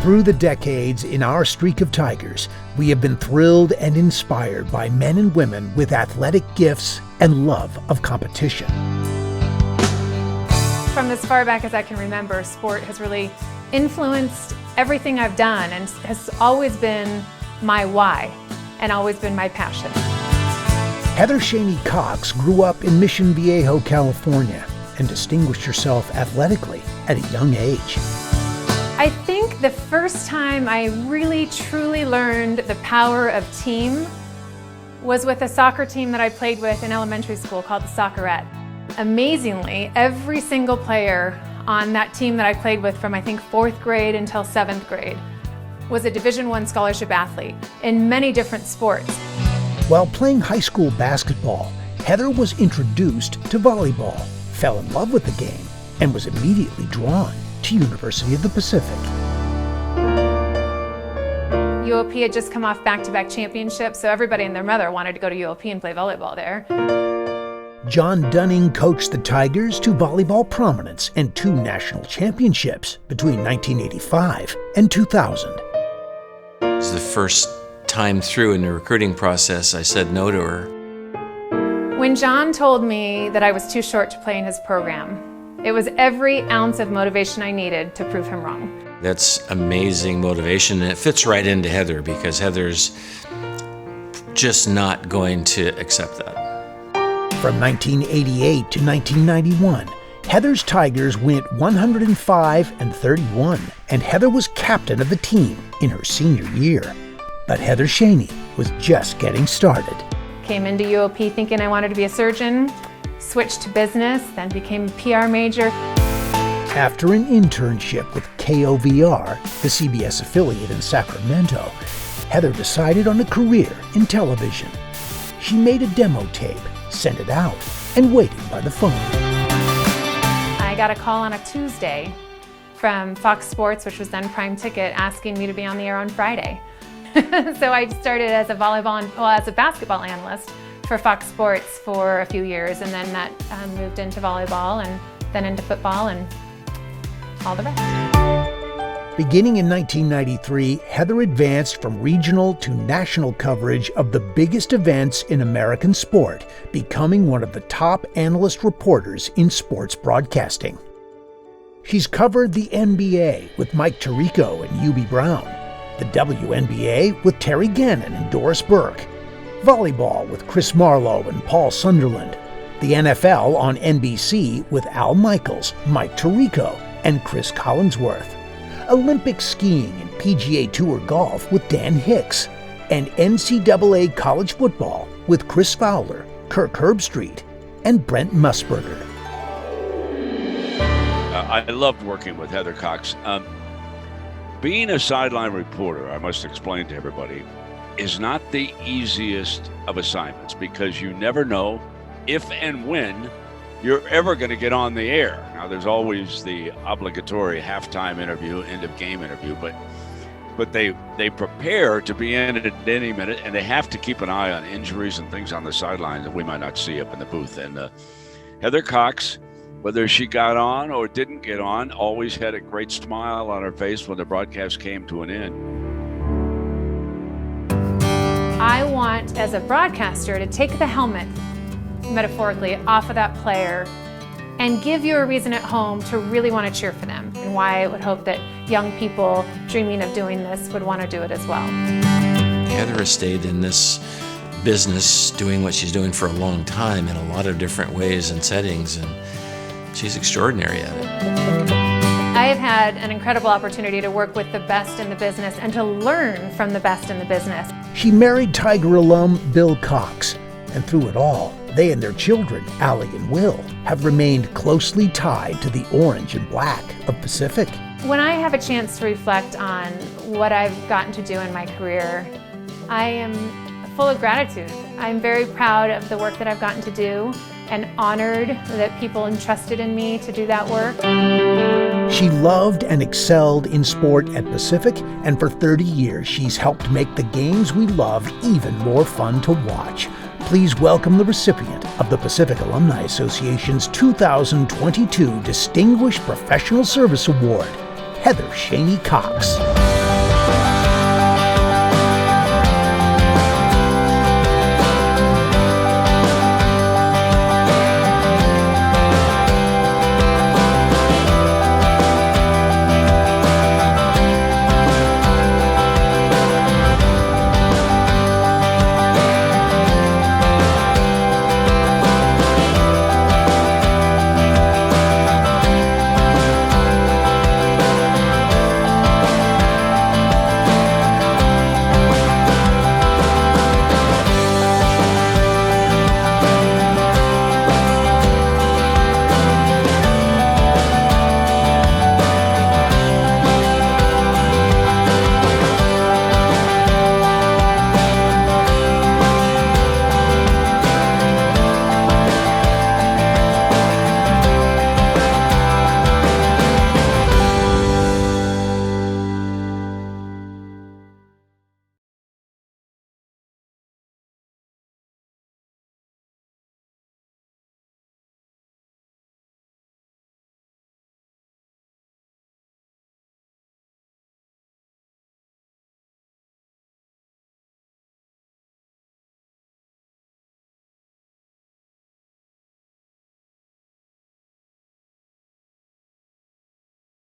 Through the decades in our streak of Tigers, we have been thrilled and inspired by men and women with athletic gifts and love of competition. From as far back as I can remember, sport has really influenced everything I've done and has always been my why and always been my passion. Heather Schoeny Cox grew up in Mission Viejo, California, and distinguished herself athletically at a young age. I think the first time I really truly learned the power of team was with a soccer team that I played with in elementary school called the Soccerette. Amazingly, every single player on that team that I played with from I think 4th grade until 7th grade was a Division I scholarship athlete in many different sports. While playing high school basketball, Heather was introduced to volleyball, fell in love with the game, and was immediately drawn to University of the Pacific. UOP had just come off back-to-back championships, so everybody and their mother wanted to go to UOP and play volleyball there. John Dunning coached the Tigers to volleyball prominence and 2 national championships between 1985 and 2000. It was the first time through in the recruiting process I said no to her. When John told me that I was too short to play in his program, it was every ounce of motivation I needed to prove him wrong. That's amazing motivation, and it fits right into Heather because Heather's just not going to accept that. From 1988 to 1991, Heather's Tigers went 105-31, and Heather was captain of the team in her senior year. But Heather Schoeny was just getting started. Came into UOP thinking I wanted to be a surgeon, switched to business, then became a PR major. After an internship with KOVR, the CBS affiliate in Sacramento, Heather decided on a career in television. She made a demo tape, sent it out, and waited by the phone. I got a call on a Tuesday from Fox Sports, which was then Prime Ticket, asking me to be on the air on Friday. So I started as a basketball analyst for Fox Sports for a few years, and then that moved into volleyball and then into football and all the rest. Beginning in 1993, Heather advanced from regional to national coverage of the biggest events in American sport, becoming one of the top analyst reporters in sports broadcasting. She's covered the NBA with Mike Tirico and Hubie Brown, the WNBA with Terry Gannon and Doris Burke, volleyball with Chris Marlowe and Paul Sunderland, the NFL on NBC with Al Michaels, Mike Tirico, and Chris Collinsworth, Olympic skiing and PGA Tour golf with Dan Hicks, and NCAA college football with Chris Fowler, Kirk Herbstreit, and Brent Musburger. I loved working with Heather Cox. Being a sideline reporter, I must explain to everybody, is not the easiest of assignments because you never know if and when you're ever going to get on the air. Now, there's always the obligatory halftime interview, end of game interview, but they prepare to be in it at any minute, and they have to keep an eye on injuries and things on the sideline that we might not see up in the booth. And Heather Cox, whether she got on or didn't get on, always had a great smile on her face when the broadcast came to an end. I want, as a broadcaster, to take the helmet, metaphorically, off of that player and give you a reason at home to really want to cheer for them, and why I would hope that young people dreaming of doing this would want to do it as well. Heather has stayed in this business doing what she's doing for a long time in a lot of different ways and settings, and she's extraordinary at it. I have had an incredible opportunity to work with the best in the business and to learn from the best in the business. She married Tiger alum Bill Cox, and through it all, they and their children, Allie and Will, have remained closely tied to the orange and black of Pacific. When I have a chance to reflect on what I've gotten to do in my career, I am full of gratitude. I'm very proud of the work that I've gotten to do and honored that people entrusted in me to do that work. She loved and excelled in sport at Pacific, and for 30 years she's helped make the games we loved even more fun to watch. Please welcome the recipient of the Pacific Alumni Association's 2022 Distinguished Professional Service Award, Heather Schoeny Cox.